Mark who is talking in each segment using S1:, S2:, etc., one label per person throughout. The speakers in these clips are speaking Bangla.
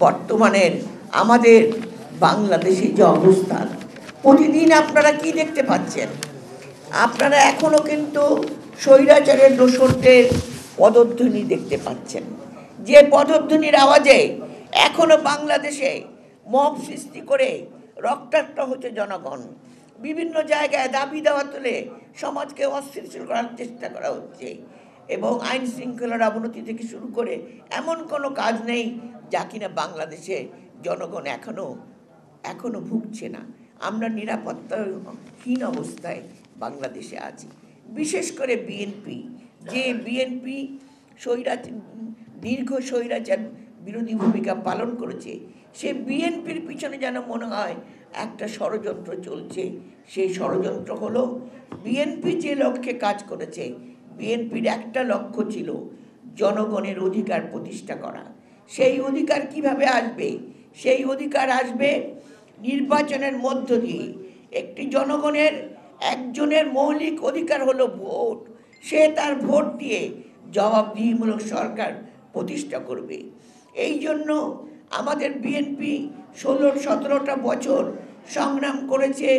S1: বর্তমানের আমাদের বাংলাদেশে যে অবস্থান, প্রতিদিন আপনারা কি দেখতে পাচ্ছেন? আপনারা এখনো কিন্তু স্বৈরাচারের দোসরদের পদধ্বনি দেখতে পাচ্ছেন, যে পদধ্বনির আওয়াজে এখনো বাংলাদেশে মব সৃষ্টি করে রক্তাক্ত হচ্ছে জনগণ। বিভিন্ন জায়গায় দাবি দেওয়া তুলে সমাজকে অস্থিতিশীল করার চেষ্টা করা হচ্ছে এবং আইন শৃঙ্খলার অবনতি থেকে শুরু করে এমন কোনো কাজ নেই যা কিনা বাংলাদেশে জনগণ এখনো ভুগছে না। আমরা নিরাপত্তাহীন অবস্থায় বাংলাদেশে আছি। বিশেষ করে বিএনপি দীর্ঘ স্বৈরাচার বিরোধী ভূমিকা পালন করেছে, সে বিএনপির পিছনে যেন মনে হয় একটা ষড়যন্ত্র চলছে। সেই ষড়যন্ত্র হলো, বিএনপি যে লক্ষ্যে কাজ করেছে, বিএনপির একটা লক্ষ্য ছিল জনগণের অধিকার প্রতিষ্ঠা করা। সেই অধিকার কিভাবে আসবে? সেই অধিকার আসবে নির্বাচনের মধ্য দিয়ে। একটি জনগণের একজনের মৌলিক অধিকার হলো ভোট। সে তার ভোট দিয়ে জবাবদিহিমূলক সরকার প্রতিষ্ঠা করবে। এই জন্য আমাদের বিএনপি 16-17টা বছর সংগ্রাম করেছে,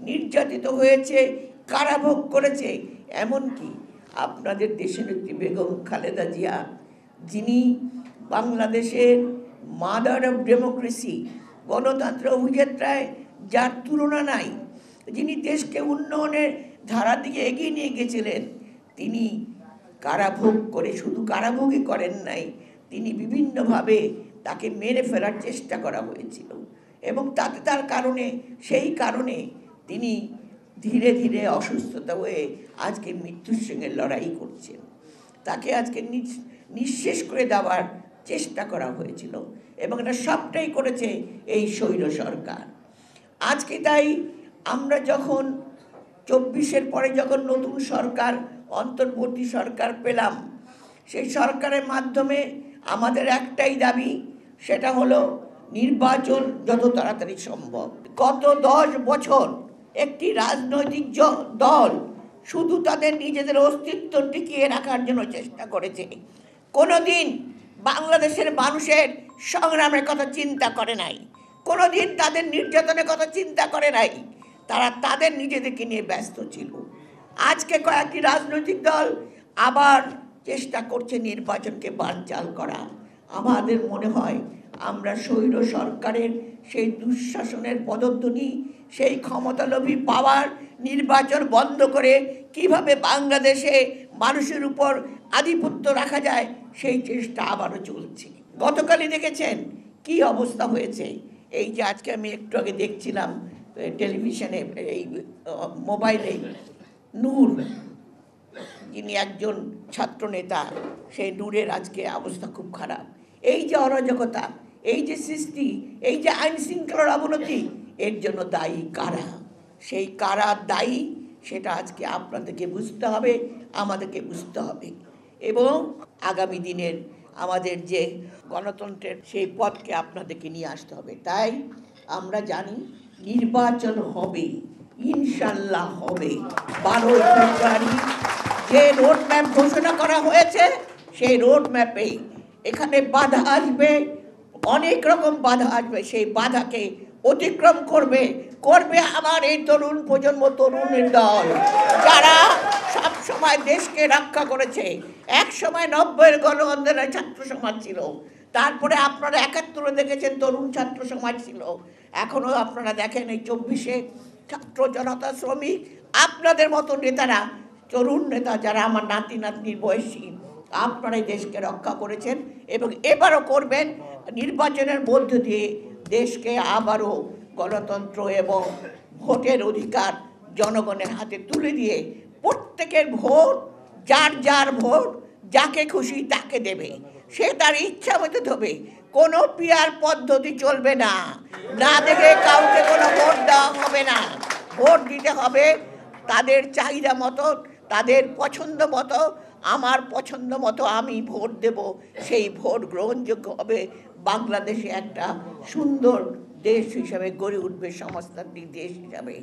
S1: নির্যাতিত হয়েছে, কারাভোগ করেছে। এমনকি আপনাদের দেশনেত্রী বেগম খালেদা জিয়া, যিনি বাংলাদেশের মাদার অফ ডেমোক্রেসি, গণতন্ত্র অভিযাত্রায় যার তুলনা নাই, যিনি দেশকে উন্নয়নের ধারা দিকে এগিয়ে নিয়ে গেছিলেন, তিনি কারাভোগ করে শুধু কারাভোগই করেন নাই, তিনি বিভিন্নভাবে তাকে মেরে ফেলার চেষ্টা করা হয়েছিল এবং সেই কারণে তিনি ধীরে ধীরে অসুস্থতা হয়ে আজকে মৃত্যুর সঙ্গে লড়াই করছেন। তাকে আজকে নিঃশেষ করে দেওয়ার চেষ্টা করা হয়েছিল এবং এটা সবটাই করেছে এই স্বৈর সরকার। আজকে তাই আমরা যখন 24-এর পরে যখন নতুন সরকার, অন্তর্বর্তী সরকার পেলাম, সেই সরকারের মাধ্যমে আমাদের একটাই দাবি, সেটা হলো নির্বাচন যত তাড়াতাড়ি সম্ভব। গত 10 বছর একটি রাজনৈতিক দল শুধু তাদের নিজেদের অস্তিত্ব টিকিয়ে রাখার জন্য চেষ্টা করেছে, কোনোদিন বাংলাদেশের মানুষের সংগ্রামের কথা চিন্তা করে নাই, কোনোদিন তাদের নির্যাতনের কথা চিন্তা করে নাই। তারা তাদের নিজেদেরকে নিয়ে ব্যস্ত ছিল। আজকে কয়েকটি রাজনৈতিক দল আবার চেষ্টা করছে নির্বাচনকে বানচাল করা। আমাদের মনে হয় আমরা স্বৈর সরকারের সেই দুঃশাসনের পদধ্বনি, সেই ক্ষমতালোভী পাওয়ার, নির্বাচন বন্ধ করে কিভাবে বাংলাদেশে মানুষের উপর আধিপত্য রাখা যায়, সেই চেষ্টা আবারও চলছে। গতকালই দেখেছেন কি অবস্থা হয়েছে। এই যে আজকে আমি একটু আগে দেখছিলাম টেলিভিশনে, এই মোবাইলে, নূর, যিনি একজন ছাত্র নেতা, সেই নূরের আজকে অবস্থা খুব খারাপ। এই যে অরাজকতা, এই যে সৃষ্টি, এই যে আইন শৃঙ্খলার অবনতি, এর জন্য দায়ী কারা? সেই কারা দায়ী সেটা আজকে আপনাদেরকে বুঝতে হবে, আমাদেরকে বুঝতে হবে এবং আগামী দিনের আমাদের যে গণতন্ত্রের সেই পথকে আপনাদেরকে নিয়ে আসতে হবে। তাই আমরা জানি নির্বাচন হবে, ইনশাল্লাহ হবে। 12 ফেব্রুয়ারি যে রোড ম্যাপ ঘোষণা করা হয়েছে, সেই রোড ম্যাপে এখানে বাধা আসবে, অনেক রকম বাধা আসবে। সেই বাধাকে অতিক্রম করবে আমার এই তরুণ প্রজন্ম, তরুণের দল, যারা সব সময় দেশকে রক্ষা করেছে। এক সময় 90-এর গণ আন্দোলনের ছাত্র সমাজ ছিল, তারপরে আপনারা 71-এ দেখেছেন তরুণ ছাত্র সমাজ ছিল, এখনও আপনারা দেখেন এই 24-এ ছাত্র জনতা, শ্রমিক, আপনাদের মতো নেতারা, তরুণ নেতা যারা আমার নাতি নাতনির বয়সী, আপনারাই দেশকে রক্ষা করেছেন এবং এবারও করবেন। নির্বাচনের মধ্য দিয়ে দেশকে আবারও গণতন্ত্র এবং ভোটের অধিকার জনগণের হাতে তুলে দিয়ে প্রত্যেকের ভোট, যার ভোট যাকে খুশি তাকে দেবে, সে তার ইচ্ছা মতো দেবে। কোনো পিয়ার পদ্ধতি চলবে না, না দেখে কাউকে কোনো ভোট দেওয়া হবে না। ভোট দিতে হবে তাদের চাহিদা মতো, তাদের পছন্দ মতো। আমার পছন্দ মতো আমি ভোট দেব, সেই ভোট গ্রহণযোগ্য হবে। বাংলাদেশে একটা সুন্দর দেশ হিসাবে গড়ে উঠবে, সমাজতান্ত্রিক দেশ হিসাবে।